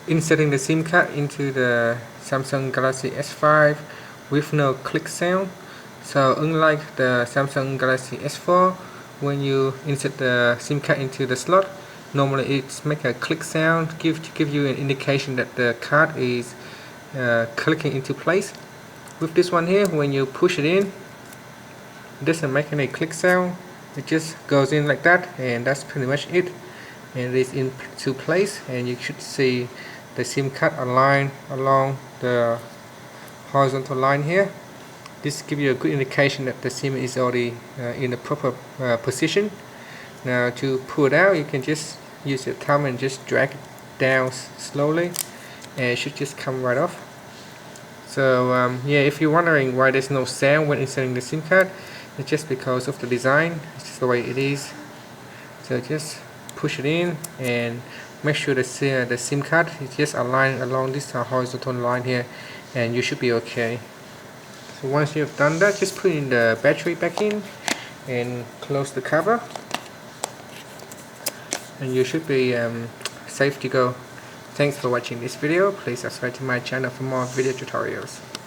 inserting the SIM card into the Samsung Galaxy S5 with no click sound. So unlike the Samsung Galaxy S4, when you insert the SIM card into the slot, normally it's make a click sound to give you an indication that the card is clicking into place. With this one here, when you push it in, it doesn't make any click sound, it just goes in like that, and that's pretty much it. And it is into place, and you should see the SIM card aligned along the horizontal line here. This gives you a good indication that the SIM is already in the proper position. Now to pull it out, you can just use your thumb and just drag it down slowly, and it should just come right off. So yeah, if you're wondering why there's no sound when inserting the SIM card, it's just because of the design. It's just the way it is. So just push it in and make sure the SIM card is just aligned along this horizontal line here, and you should be okay. So once you've done that, just put in the battery back in and close the cover, and you should be safe to go. Thanks for watching this video. Please subscribe to my channel for more video tutorials.